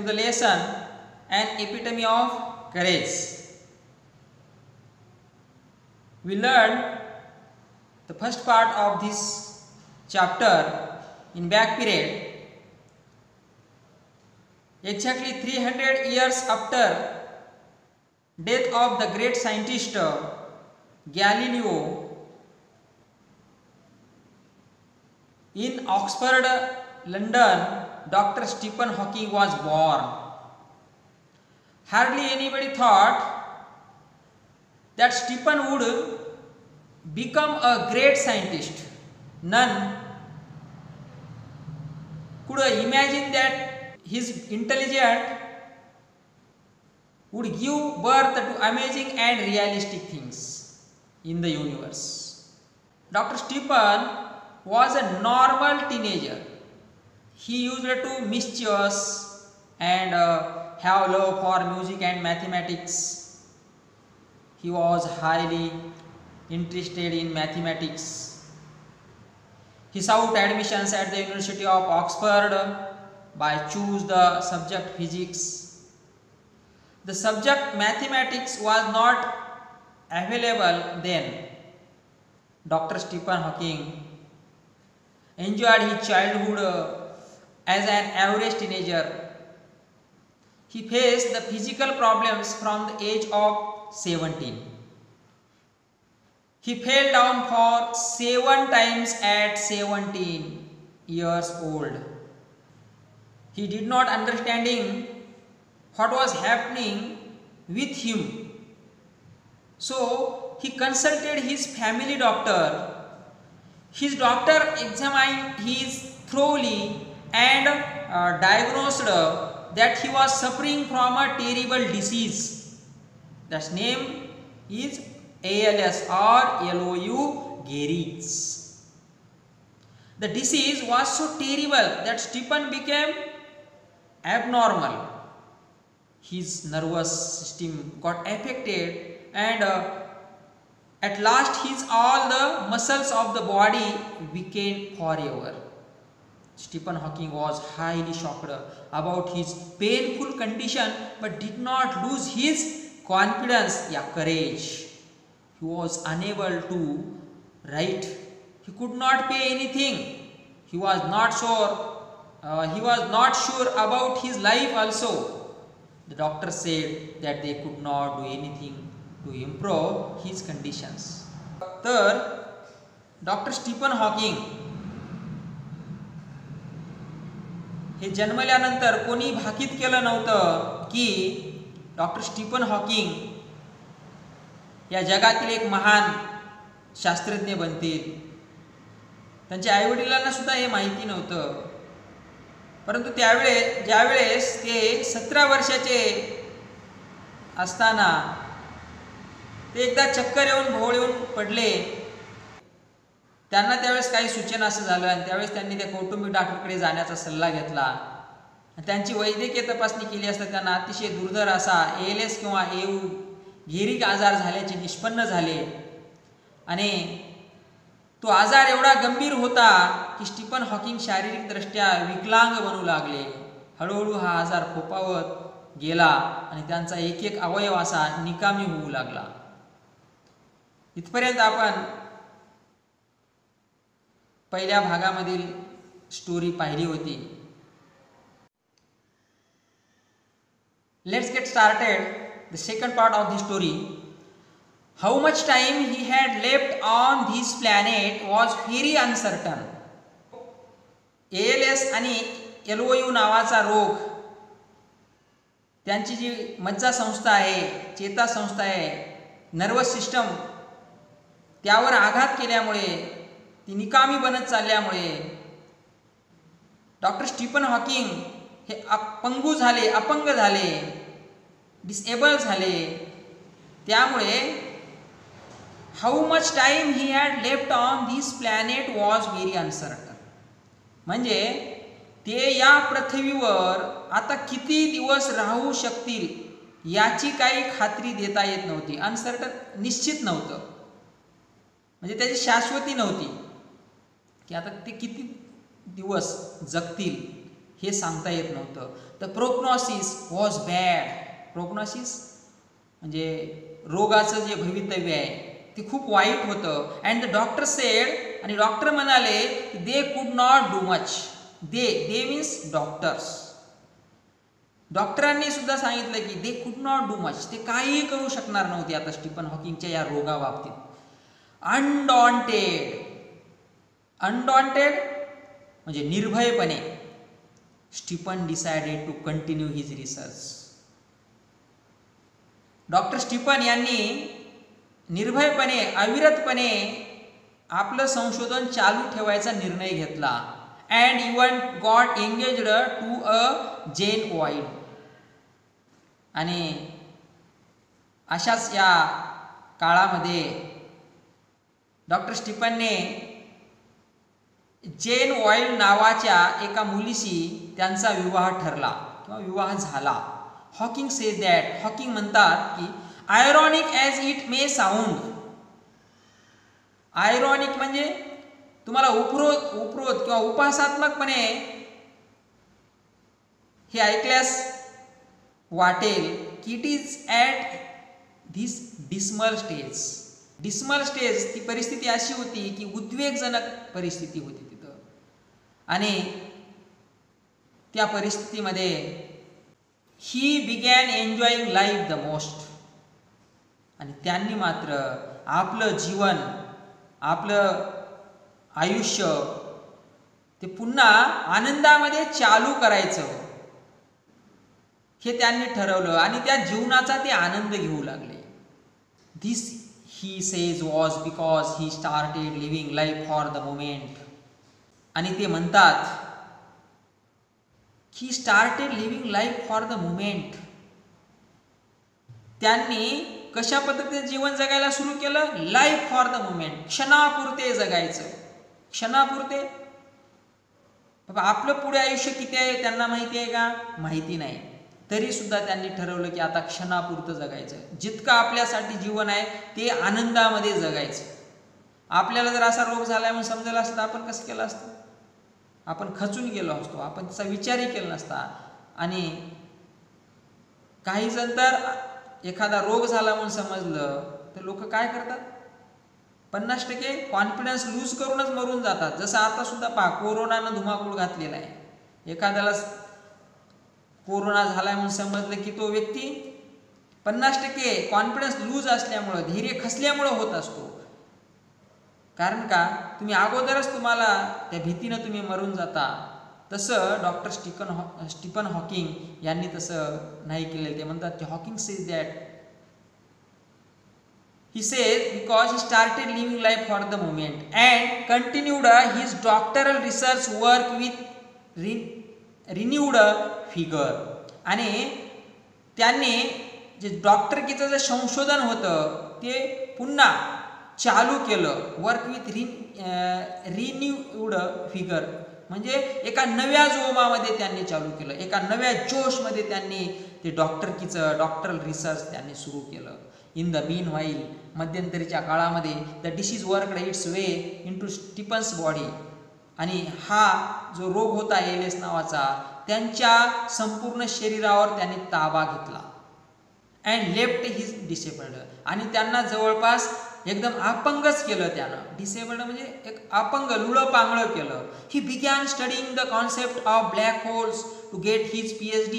the lesson An Epitome of Courage. We learned the first part of this chapter in back period. Exactly 300 years after death of the great scientist Galileo, in Oxford, London, Dr. Stephen Hawking was born. Hardly anybody thought that Stephen would become a great scientist. None could imagine that his intelligence would give birth to amazing and realistic things in the universe. Dr. Stephen was a normal teenager. He used to mischievous and have love for music and mathematics. He was highly interested in mathematics. He sought admissions at the University of Oxford by choose the subject physics. The subject mathematics was not available then. Dr. Stephen Hawking enjoyed his childhood as an average teenager. He faced the physical problems from the age of 17. He fell down for 7 times at 17 years old. He did not understanding what was happening with him. So he consulted his family doctor. His doctor examined his thoroughly and diagnosed that he was suffering from a terrible disease. That name is ALS or LOU, Gehrig's. The disease was so terrible that Stephen became abnormal. His nervous system got affected and at last all the muscles of the body weakened forever. Stephen Hawking was highly shocked about his painful condition but did not lose his confidence, courage. He was unable to write. He could not pay anything. He was not sure about his life also. The doctor said that they could not do anything to improve his conditions. Third, Dr. Stephen Hawking हे जन्मल्यानंतर कोणी भाकीत केलं नव्हतं की doctor Stephen Hawking या जगातील एक महान शास्त्रज्ञ बनतील. त्यांच्या आईवडिलांना सुद्धा हे माहिती नव्हतं. परंतु ज्यावेळेस ते 17 वर्षाचे असताना ते एकदा चक्कर येऊन भोवळ येऊन पडले. त्यांना त्यावेळेस काही सूचना असं झालं आणि त्यावेळेस त्यांनी त्या कौटुंबिक डॉक्टरकडे जाण्याचा सल्ला घेतला. त्यांची वैद्यकीय तपासणी केली असता त्यांना अतिशय दुर्धर असा ALS किंवा LOU, गेहरिग आजार झाल्याचे निष्पन्न झाले आणि तो आजार एवढा गंभीर होता की स्टीफन हॉकिंग शारीरिकदृष्ट्या विकलांग बनू लागले. हळूहळू हा आजार फोपावत गेला आणि त्यांचा एक एक अवयव असा निकामी होऊ लागला. इथपर्यंत आपण पहिल्या भागामधील स्टोरी पाहिली होती. Let's get started the second part of the story. How much time he had left on this planet was very uncertain. ALS आणि LOU नावाचा रोग, त्यांची जी मज्जा संस्था आहे, चेता संस्था आहे, नर्वस सिस्टम त्यावर आघात केल्यामुळे ती निकामी बनत चालल्यामुळे डॉक्टर स्टीफन हॉकिंग हे अपंग झाले, डिसेबल झाले. त्यामुळे how much time he had left on this planet was very uncertain. म्हणजे ते या पृथ्वीवर आता किती दिवस राहू शकतील याची काही खात्री देता येत नव्हती. अनसर्टन, निश्चित नव्हतं, म्हणजे त्याची शाश्वती नव्हती की आता ते किती दिवस जगतील हे सांगता येत नव्हतं. The prognosis was bad. Prognosis म्हणजे रोगाचं जे भवितव्य आहे ते खूप वाईट होतं. अँड द डॉक्टर सेड, आणि डॉक्टर म्हणाले की they could not do much. They means doctors. डॉक्टरांनी सुद्धा सांगितलं की they could not do much, ते काहीही करू शकणार नव्हते आता स्टीफन हॉकिंगच्या या रोगाबाबतीत. अनडॉन्टेड म्हणजे निर्भयपणे Stephen decided to continue his research. Doctor Stephen यांनी निर्भयपणे अविरतपणे आपलं संशोधन चालू ठेवायचा निर्णय घेतला. And even got engaged to a Jane Wilde. आणि अशाच या काळामध्ये डॉक्टर स्टीफनने जेन वाईल्ड नावाच्या एका मुलीशी त्यांचा विवाह ठरला किंवा विवाह झाला. हॉकिंग सेज दॅट, हॉकिंग म्हणतात की ironic as it may sound. Ironic म्हणजे तुम्हाला उपरोध किंवा उपहासात्मकपणे हे ऐकल्यास वाटेल की it is at this dismal stage. Dismal stage ती परिस्थिती अशी होती की उद्वेगजनक परिस्थिती होती तिथं. आणि त्या परिस्थितीमध्ये ही begin enjoying life the most. आणि त्यांनी मात्र आपलं जीवन, आपलं आयुष्य ते पुन्हा आनंदामध्ये चालू करायचं हे त्यांनी ठरवलं आणि त्या जीवनाचा ते आनंद घेऊ लागले. This he says was because he started living life for the moment. आणि ते म्हणतात he started living life for the moment. त्यांनी कशा पद्धतीने जीवन जगायला सुरू केलं? लाईफ फॉर द मोमेंट, क्षणापुरते जगायचं. क्षणापुरते. आपलं पुढे आयुष्य किती आहे त्यांना माहिती आहे का? माहिती नाही. तरी सुद्धा त्यांनी ठरवलं की आता क्षणापुरतं जगायचं. जितकं आपल्यासाठी जीवन आहे ते आनंदामध्ये जगायचं. आपल्याला जर असा रोग झाला म्हणून समजलं असतं आपण कसं केलं असतं? आपण खचून गेलो असतो, आपण त्याचा विचारही केला नसता. आणि काही जण तर एखादा रोग झाला म्हणून समजलं तर लोक काय करतात? 50% कॉन्फिडन्स लूज करूनच मरून जातात. जसं आता सुद्धा पहा, कोरोनानं धुमाकूळ घातलेला आहे. एखाद्याला कोरोना झालाय म्हणून समजलं की तो व्यक्ती 50% कॉन्फिडन्स लूज असल्यामुळं, धैर्य खचल्यामुळं होत असतो. कारण का? तुम्ही अगोदरच तुम्हाला त्या भीतीनं तुम्ही मरून जाता. तसं डॉक्टर स्टीफन हॉकिंग यांनी तसं नाही केलेलं. ते म्हणतात की Hawking says that he says because he started living life for the moment and continued his doctoral research work with renewed vigor. आणि त्यांनी जे डॉक्टरकीचं जे संशोधन होतं ते पुन्हा चालू केलं. वर्क विथ रिन्यूड फिगर म्हणजे एका नव्या जोमामध्ये त्यांनी चालू केलं, एका नव्या जोशमध्ये त्यांनी ते डॉक्टरल रिसर्च त्यांनी सुरू केलं. इन द मीन व्हाईल, मध्यंतरीच्या काळामध्ये the disease worked its way into Stephen's body. आणि हा जो रोग होता एलेस नावाचा त्यांच्या संपूर्ण शरीरावर त्यांनी ताबा घेतला. And left his disabled. आणि त्यांना जवळपास एकदम अपंगच केलं त्यानं. डिसेबल्ड म्हणजे एक अपंग, लुळं पांगळं केलं. He began studying the concept of black holes to get his PhD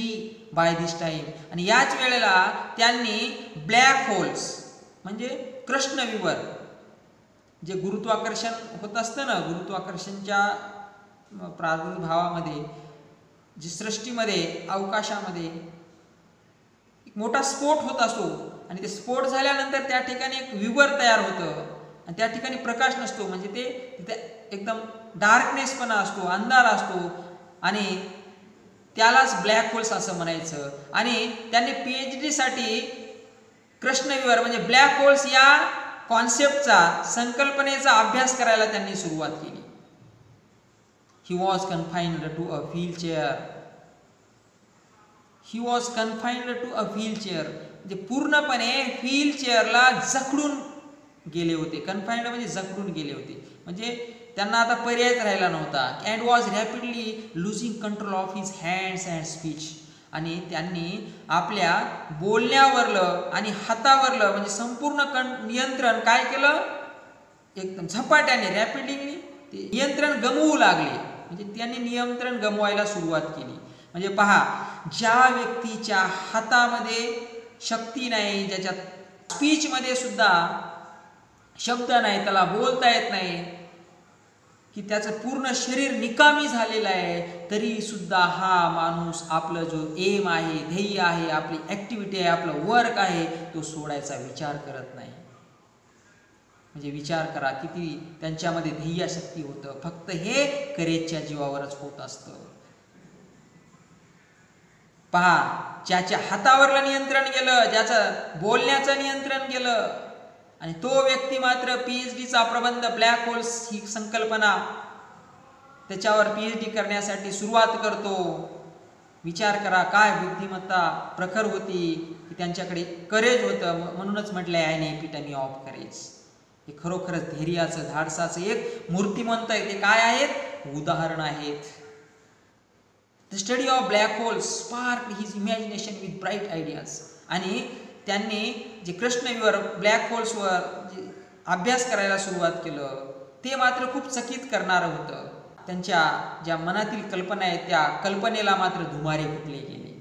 by this time. आणि याच वेळेला त्यांनी ब्लॅक होल्स म्हणजे कृष्णविवर, जे गुरुत्वाकर्षण होत असतं ना, गुरुत्वाकर्षणच्या प्रादुर्भावामध्ये जी सृष्टीमध्ये अवकाशामध्ये एक मोठा स्फोट होत असतो आणि ते स्फोट झाल्यानंतर त्या ठिकाणी एक विवर तयार होतं आणि त्या ठिकाणी प्रकाश नसतो. म्हणजे ते तिथे एकदम डार्कनेस पण असतो, अंधार असतो आणि त्यालाच ब्लॅक होल्स असं म्हणायचं. आणि त्यांनी PhD साठी कृष्णविवर म्हणजे ब्लॅक होल्स या कॉन्सेप्टचा, संकल्पनेचा अभ्यास करायला त्यांनी सुरुवात केली. He was confined to a wheelchair. He was confined to a wheelchair म्हणजे पूर्णपणे व्हीलचेअरला जखडून गेले होते. कन्फाइंड म्हणजे जखडून गेले होते, म्हणजे त्यांना आता पर्यायच राहिला नव्हता. And was rapidly losing control of his hands and speech. आणि त्यांनी आपल्या बोलण्यावरलं आणि हातावरलं म्हणजे संपूर्ण नियंत्रण काय केलं, एकदम झपाट्याने रॅपिडली ते नियंत्रण गमवू लागले, म्हणजे त्यांनी नियंत्रण गमवायला सुरुवात केली. म्हणजे पहा, ज्या व्यक्तीच्या हातामध्ये शक्ती नाही, ज्याच्या स्पीचमध्ये सुद्धा शब्द नाही, त्याला बोलता येत नाही, की त्याचं पूर्ण शरीर निकामी झालेलं आहे, तरी सुद्धा हा माणूस आपलं जो एम आहे, ध्येय आहे, आपली ॲक्टिव्हिटी आहे, आपलं वर्क आहे, तो सोडायचा विचार करत नाही. म्हणजे विचार करा किती त्यांच्यामध्ये ध्येयशक्ती होतं. फक्त हे करेजच्या जीवावरच होत असतं. पहा, ज्याच्या हातावरलं नियंत्रण गेलं, ज्याचं बोलण्याचं नियंत्रण गेलं, आणि तो व्यक्ती मात्र PhDचा प्रबंध ब्लॅक होल्स ही संकल्पना त्याच्यावर PhD करण्यासाठी सुरुवात करतो. विचार करा काय बुद्धिमत्ता प्रखर होती, की त्यांच्याकडे करेज होतं. म्हणूनच म्हटलंय ॲन एपिटमी ऑफ करेज. हे खरोखरच धैर्याचं, धाडसाचं एक मूर्तिमंत आहे. ते काय आहेत, उदाहरण आहेत. The study of black holes spark his imagination with bright ideas. आणि त्यांनी जे कृष्णविवर ब्लॅक होल्सवर जे अभ्यास करायला सुरुवात केलं, ते मात्र खूप चकित करणारं होतं. त्यांच्या ज्या मनातील कल्पना आहेत, त्या कल्पनेला मात्र धुमारे फुटले गेले.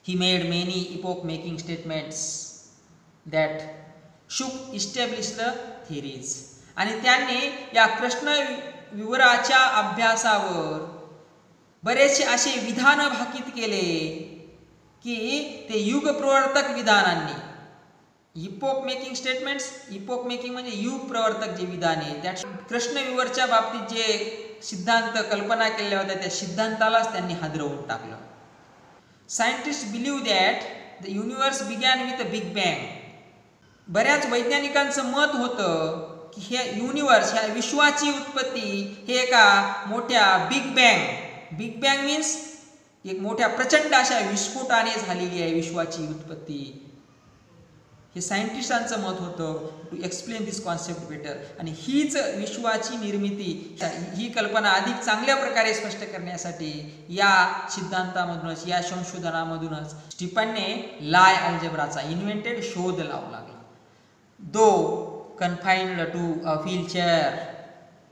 He made many epoch making statements that शुक इस्टॅब्लिश्ड थिअरीज. आणि त्यांनी या कृष्णविवराच्या अभ्यासावर बरेचसे असे विधान भाकीत केले की ते युगप्रवर्तक विधानांनी, epoch making statements, epoch making म्हणजे युग प्रवर्तक जे विधाने, त्या कृष्णविवरच्या बाबतीत जे सिद्धांत कल्पना केल्या होत्या, त्या सिद्धांतालाच त्यांनी हादरवून टाकलं. Scientist believe that the universe begin with a big bang. बऱ्याच वैज्ञानिकांचं मत होतं की हे युनिवर्स, ह्या विश्वाची उत्पत्ती हे एका मोठ्या big bang, big bang means एक मोठ्या प्रचंड अशा विस्फोटाने झालेली आहे विश्वाची उत्पत्ती. हे सायंटिस्टांचं मत होतं, to explain this concept better. आणि हीच विश्वाची निर्मिती, ही कल्पना अधिक चांगल्या प्रकारे स्पष्ट करण्यासाठी या सिद्धांतामधूनच, या संशोधनामधूनच स्टीफनने लाय अल्जेब्राचा इन्व्हेंटेड, शोध लावू लागला. Though confined to a wheelchair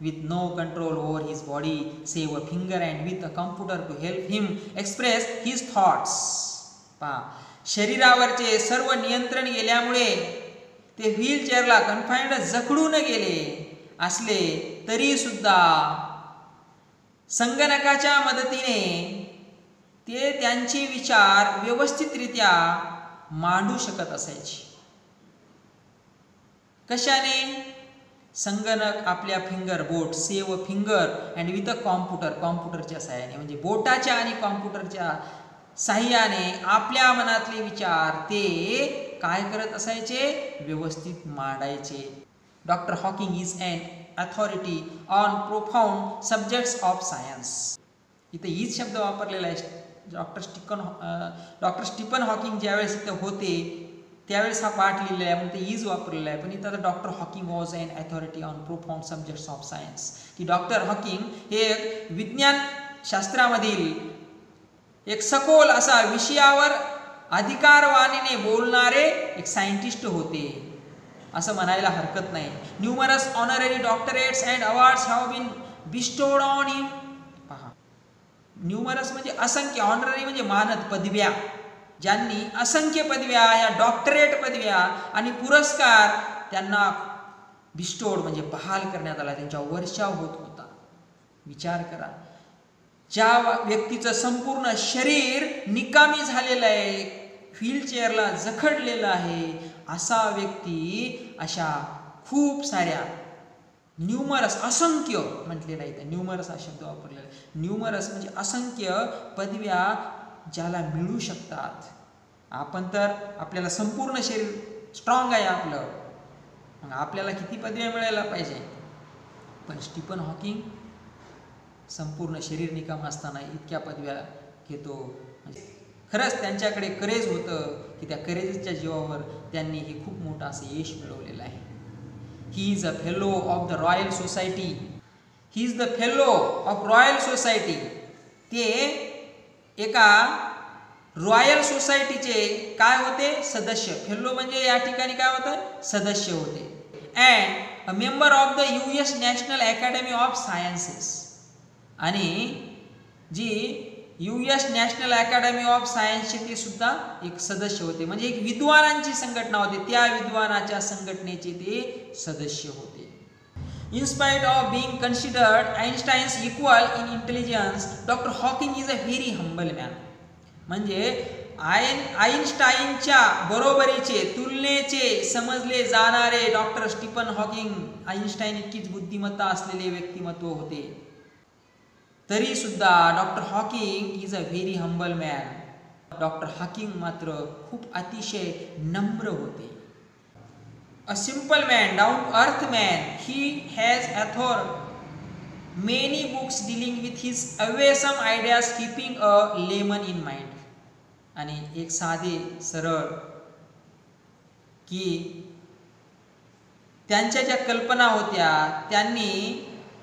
with no control over his body save a finger and with a computer to help him express his thoughts. पहा, शरीरावरचे सर्व नियंत्रण गेल्यामुळे ते व्हीलचेअरला कन्फाइन्ड, जखडून गेले असले तरी सुद्धा संगणकाच्या मदतीने ते त्यांचे विचार व्यवस्थितरित्या मांडू शकत असायचे. कशाने? संगणक आपल्या फिंगर, बोट, save a finger and with a computer, कॉम्प्युटरच्या साहाय्याने, म्हणजे बोटाच्या आणि कॉम्प्युटरच्या साहाय्याने आपल्या मनातले विचार ते काय करत असायचे, व्यवस्थित मांडायचे. Doctor Hawking is an authority on profound subjects of science. इथे हीच शब्द वापरलेला आहे. डॉक्टर स्टीफन हॉकिंग ज्यावेळेस इथं होते त्यावेळेस हा पाठ लिहिलेला आहे, म्हणून ते इज वापरलेला आहे. पण इथं आता doctor Hawking was an authority on profound subjects of science, की डॉक्टर हॉकिंग हे विज्ञान शास्त्रामधील एक सखोल असा विषयावर अधिकारवाणीने बोलणारे एक सायंटिस्ट होते, असं म्हणायला हरकत नाही. Numerous honorary doctorates and awards have been bestowed on him. पहा, न्यूमरस म्हणजे असंख्य, ऑनररी म्हणजे मानद, पदव्या. ज्यांनी असंख्य पदव्या, या डॉक्टरेट पदव्या आणि पुरस्कार त्यांना बिस्टोड म्हणजे बहाल करण्यात आला, त्यांच्या वर्षाव होत होता. विचार करा, ज्या व्यक्तीचं संपूर्ण शरीर निकामी झालेलं आहे, व्हीलचेअरला जखडलेलं आहे, असा व्यक्ती अशा खूप साऱ्या न्यूमरस, असंख्य म्हटलेला आहे, न्यूमरस हा शब्द वापरलेला आहे. न्यूमरस म्हणजे असंख्य पदव्या ज्याला मिळू शकतात. आपण तर, आपल्याला संपूर्ण शरीर स्ट्रॉंग आहे आपलं, मग आपल्याला किती पदव्या मिळायला पाहिजे. पण स्टीफन हॉकिंग संपूर्ण शरीर निकाम असताना इतक्या पदव्या घेतो, म्हणजे खरंच त्यांच्याकडे करेज होतं की त्या करेजच्या जीवावर त्यांनी हे खूप मोठं असं यश मिळवलेलं आहे. He is a fellow of the royal society. He is the fellow of royal society. ते एका रॉयल सोसायटीचे काय होते? सदस्य. फेलो म्हणजे या ठिकाणी काय होतं? सदस्य होते. And a member of the US national academy of sciences. आणि जी US नॅशनल अकॅडमी ऑफ सायन्सचे ते सुद्धा एक सदस्य होते. म्हणजे एक विद्वानांची संघटना होती. त्या विद्वानाच्या संघटनेचे ते सदस्य होते. In spite of being considered Einstein's equal in intelligence, Dr. Hawking is a very humble man. म्हणजे आईन्स्टाईनच्या बरोबरीचे, तुलनेचे समजले जाणारे डॉक्टर स्टीफन हॉकिंग आईन्स्टाईन इतकीच बुद्धिमत्ता असलेले व्यक्तिमत्व होते. तरी सुद्धा doctor Hawking is a very humble man. Doctor Hawking मात्र खूप अतिशय नम्र होते. A simple man, down to earth man. He has authored many books dealing with his awesome ideas, keeping a layman in mind. आणि एक साधे सरळ की त्यांच्या ज्या कल्पना होत्या त्यांनी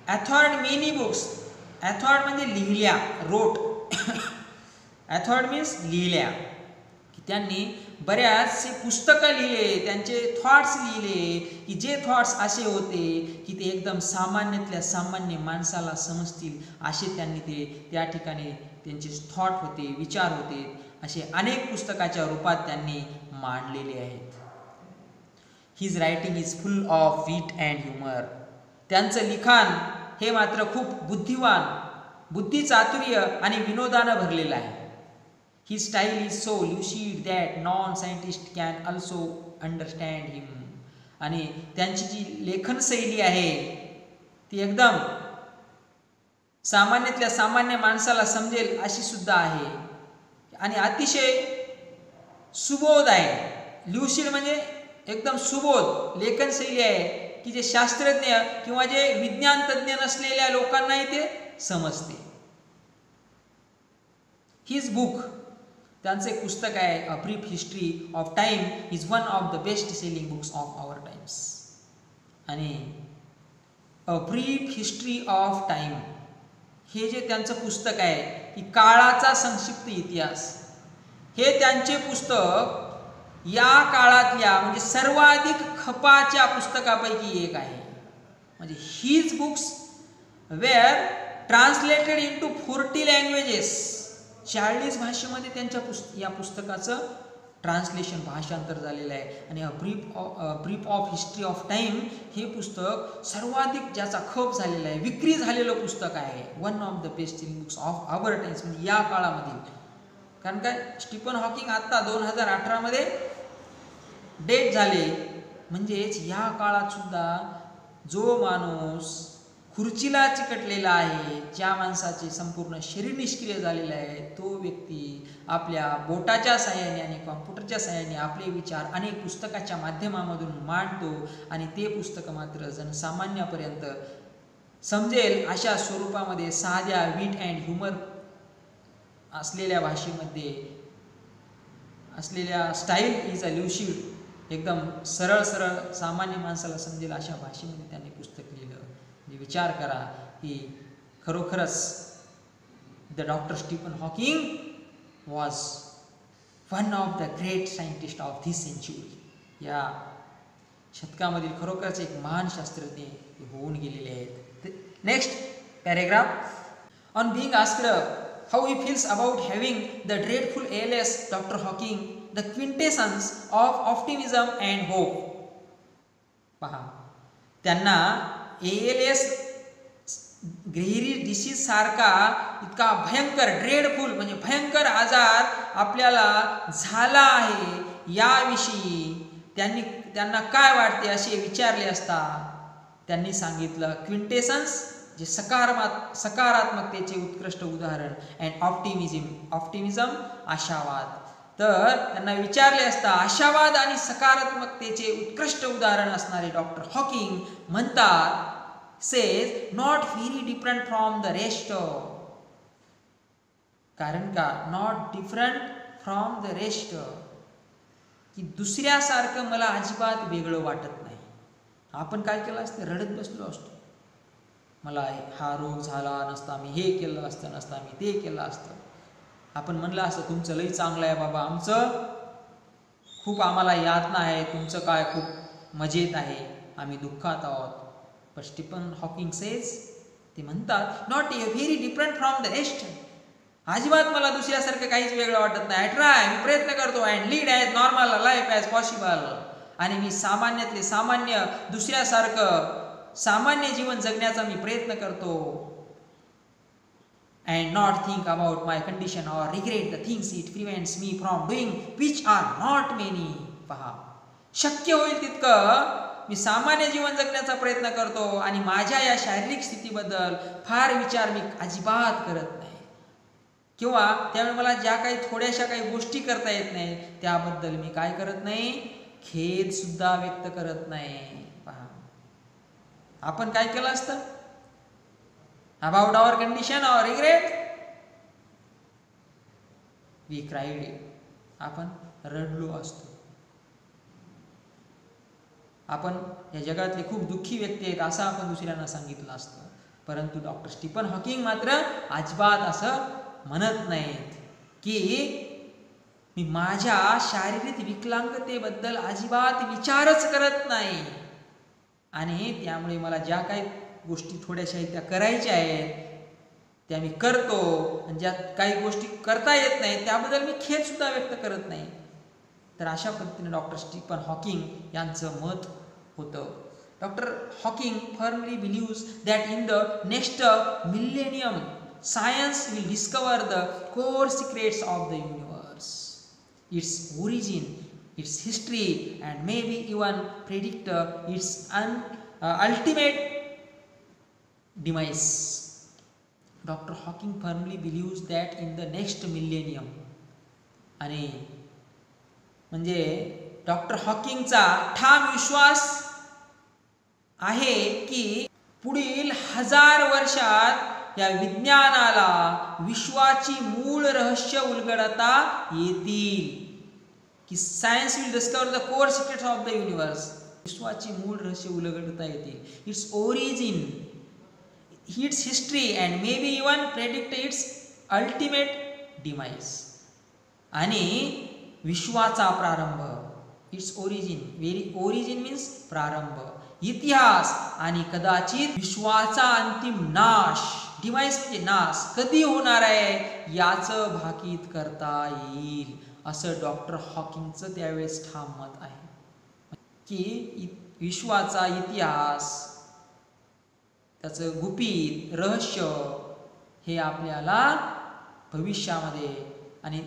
अथॉर्ड मेनी बुक्स. अथॉर्ड म्हणजे लिहिल्या, रोट. अथॉर्ड मीन्स लिहिल्या. की त्यांनी बऱ्याचसे पुस्तकं लिहिले, त्यांचे थॉट्स लिहिले की जे थॉट्स असे होते की ते एकदम सामान्यातल्या सामान्य माणसाला समजतील असे त्यांनी ते त्या ठिकाणी त्यांचे थॉट होते, विचार होते. असे अनेक पुस्तकाच्या रूपात त्यांनी मांडलेले आहेत. His writing is full of wit and humour. त्यांचं लिखाण हे मात्र खूप बुद्धिवान, बुद्धिचातुर्य आणि विनोदानं भरलेलं आहे. His style is so lucid that non-scientist can also understand him. आणि त्यांची जी लेखन शैली आहे ती एकदम सामान्यातल्या सामान्य माणसाला समजेल अशी सुद्धा आहे आणि अतिशय सुबोध आहे. ल्युसिड म्हणजे एकदम सुबोध लेखन शैली आहे की जे शास्त्रज्ञ किंवा जे विज्ञान तज्ञ नसलेल्या लोकांनाही ते समजते. हिज बुक, त्यांचं एक पुस्तक आहे a brief history of time, is one of the best selling books of our times. आणि a brief history of time हे जे त्यांचं पुस्तक आहे की काळाचा संक्षिप्त इतिहास, हे त्यांचे पुस्तक या काळातल्या म्हणजे सर्वाधिक खपाच्या पुस्तकापैकी एक आहे. म्हणजे his books were translated into 40 languages. 40 भाषेमध्ये त्यांच्या या पुस्तकाचं ट्रान्सलेशन, भाषांतर झालेलं आहे. आणि a brief of history of time हे पुस्तक सर्वाधिक ज्याचा खप झालेला आहे, विक्री झालेलं पुस्तक आहे. One of the best selling books of our times, म्हणजे या काळामधील. कारण काय, स्टीफन हॉकिंग आता 2018 मध्ये डेट झाले. म्हणजेच या काळात सुद्धा जो माणूस खुर्चीला चिकटलेला आहे, ज्या माणसाचे संपूर्ण शरीर निष्क्रिय झालेलं आहे, तो व्यक्ती आपल्या बोटाच्या साहाय्याने आणि कॉम्प्युटरच्या साहाय्याने आपले विचार अनेक पुस्तकाच्या माध्यमामधून मांडतो. आणि ते पुस्तक मात्र जनसामान्यापर्यंत समजेल अशा स्वरूपामध्ये साध्या विट अँड ह्युमर असलेल्या भाषेमध्ये असलेल्या स्टाईल इज अ ल्युसिड, एकदम सरळ सरळ सामान्य माणसाला समजेल अशा भाषेमध्ये त्यांनी पुस्तक लिहिलं. विचार करा की खरोखरच the doctor Stephen Hawking was one of the great scientist of this century. या शतकामधील खरोखरच एक महान शास्त्रज्ञ होऊन गेलेले आहेत. Next paragraph. On being asked how he feels about having the dreadful ALS, doctor Hawking the quintessence of optimism and hope. पहा, त्यांना ALS ग्रेव्ही डिसीज सारखा इतका भयंकर, ड्रेडफुल म्हणजे भयंकर आजार आपल्याला झाला आहे याविषयी त्यांना काय वाटते असे विचारले असता त्यांनी सांगितलं क्विंटेसन्स, जे सकारात्मकतेचे उत्कृष्ट उदाहरण, अँड ऑप्टिमिझम आशावाद. तर त्यांना विचारले असता आशावाद आणि सकारात्मकतेचे उत्कृष्ट उदाहरण असणारे डॉक्टर हॉकिंग म्हणतात, says not very different from the rest. कारण का not different from the rest, की दुसऱ्यासारखं मला अजिबात वेगळं वाटत नाही. आपण काय केलं असतं, रडत बसलो असतो, मला हा रोग झाला नसता, मी हे केलं असतं नसता, मी ते केलं असतं. आपण म्हणलं असतं तुमचं लई चांगलं आहे बाबा, आमचं खूप आम्हाला यातना आहे, तुमचं काय खूप मजेत आहे, आम्ही दुःखात आहोत. पण स्टीफन हॉकिंग सेज, ते म्हणतात, not very different from the rest, अजिबात मला दुसऱ्यासारखं काहीच वेगळं वाटत नाही. आय ट्राय, मी प्रयत्न करतो, and lead as normal life as possible, आणि मी सामान्यातले सामान्य दुसऱ्यासारखं सामान्य जीवन जगण्याचा मी प्रयत्न करतो. And not think about my condition or regret the things it prevents me from doing which are not many. पहा, शक्य होईल तितकं मी सामान्य जीवन जगण्याचा प्रयत्न करतो आणि माझ्या या शारीरिक स्थितीबद्दल फार विचार मी अजिबात करत नाही, किंवा त्यामुळे मला ज्या काही थोड्याशा काही गोष्टी करता येत नाही त्याबद्दल मी काय करत नाही, खेद सुद्धा व्यक्त करत नाही. पहा, आपण काय केलं असतं, about our condition or regret we cried, आपण रडलो असतो. आपण या जगातले खूप दुःखी व्यक्ती आहेत असं आपण दुसऱ्यांना सांगितलं असतं. परंतु डॉक्टर स्टीफन हॉकिंग मात्र अजिबात असं म्हणत नाहीत की मी माझ्या शारीरिक विकलांगतेबद्दल अजिबात विचारच करत नाही, आणि त्यामुळे मला ज्या काही गोष्टी थोड्याशा त्या करायच्या आहेत त्या मी करतो, आणि ज्या काही गोष्टी करता येत नाही त्याबद्दल मी खेद सुद्धा व्यक्त करत नाही. तर अशा पद्धतीने डॉक्टर स्टीफन हॉकिंग यांचं मत होतं. Doctor Hawking firmly believes that in the next millennium science will discover the core secrets of the universe, its origin, its history, and maybe even predict its ultimate demise. Dr. Hawking firmly believes that in the next millennium, आणि म्हणजे doctor हॉकिंगचा ठाम विश्वास आहे की पुढील 1000 वर्षात या विज्ञानाला विश्वाची मूळ रहस्य उलगडता येतील, की science will discover the core secrets of the universe, विश्वाची मूळ रहस्य उलगडता येतील, its origin, its history, and maybe even predict its ultimate demise. आणि विश्वाचा प्रारंभ, इट्स ओरिजिन, ओरिजिन मीन्स प्रारंभ, इतिहास, आणि कदाचित विश्वाचा अंतिम नाश, डिवाइस म्हणजे नाश, कधी होणार आहे याचं भाकीत करता येईल, असं डॉक्टर हॉकिंगचं त्यावेळेस ठाम मत आहे की विश्वाचा इतिहास, त्याचं गुपित रहस्य हे आपल्याला भविष्यामध्ये, आणि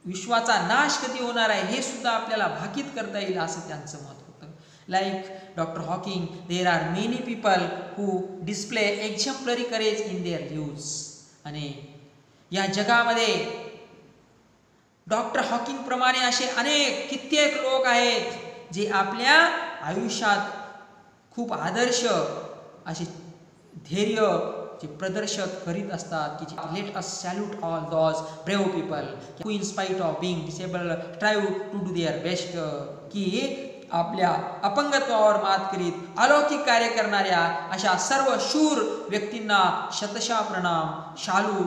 विश्वाचा नाश कधी होणार आहे हे सुद्धा आपल्याला भाकीत करता येईल असं त्यांचं मत होतं. Like Dr. Hawking, there are many people who display exemplary courage in their lives. आणि या जगामध्ये डॉक्टर हॉकिंग प्रमाणे असे अनेक कित्येक लोक आहेत जे आपल्या आयुष्यात खूप आदर्श असे धैर्य जे प्रदर्शक करीत असतात, की let us salute all those brave people who in spite of being disabled try to do their best, की आपल्या अपंगत्वावर मात करीत अलौकिक कार्य करणाऱ्या अशा सर्व शूर व्यक्तींना शतशः प्रणाम. शालू.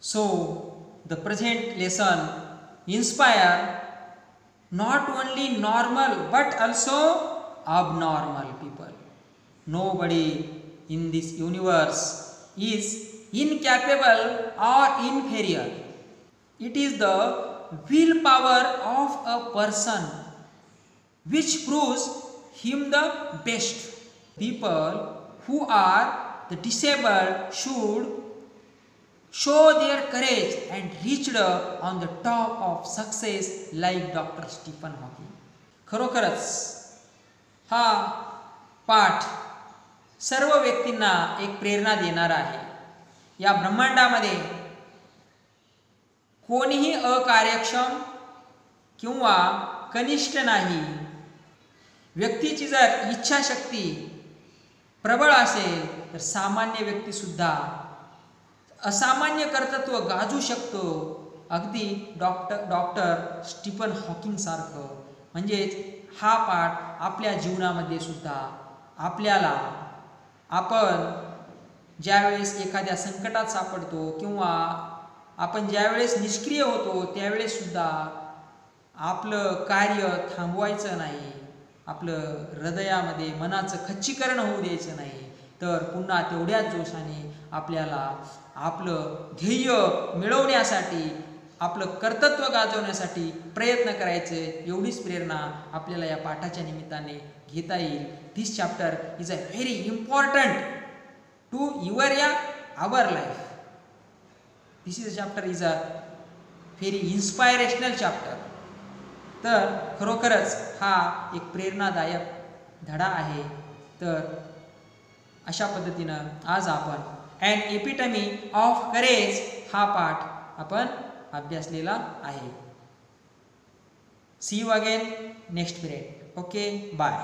So the present lesson inspire not only normal but also abnormal people. Nobody in this universe is incapable or inferior. It is the willpower of a person which proves him the best. People who are the disabled should show their courage and reached on the top of success like Dr. Stephen Hawking. खरोखरच हा पाठ सर्व व्यक्तींना एक प्रेरणा देणारा आहे. या ब्रह्मांडामध्ये कोणीही अकार्यक्षम किंवा कनिष्ठ नाही. व्यक्तीची जर इच्छाशक्ती प्रबळ असेल तर सामान्य व्यक्ती सुद्धा असामान्य कर्तृत्व गाजू शकतो अगदी डॉक्टर स्टीफन हॉकिंग सारखं. म्हणजेच हा पाठ आपल्या जीवनामध्ये सुद्धा आपल्याला आपण ज्यावेळेस एखाद्या संकटात सापडतो किंवा आपण ज्यावेळेस निष्क्रिय होतो त्यावेळेस सुद्धा आपलं कार्य थांबवायचं नाही, आपलं हृदयामध्ये मनाचं खच्चीकरण होऊ द्यायचं नाही, तर पुन्हा तेवढ्याच जोशाने आपल्याला आपलं ध्येय मिळवण्यासाठी, आपलं कर्तृत्व गाजवण्यासाठी प्रयत्न करायचे. एवढीच प्रेरणा आपल्याला या पाठाच्या निमित्ताने घेता येईल. This chapter is a very important to our life. This is a chapter is a very inspirational chapter. तर खरोखरच हा एक प्रेरणादायक धडा आहे. तर अशा पद्धतीनं आज आपण ॲन एपिटमी ऑफ करेज हा पाठ आपण अभ्यासलेला आहे. See you again next period. Okay, bye.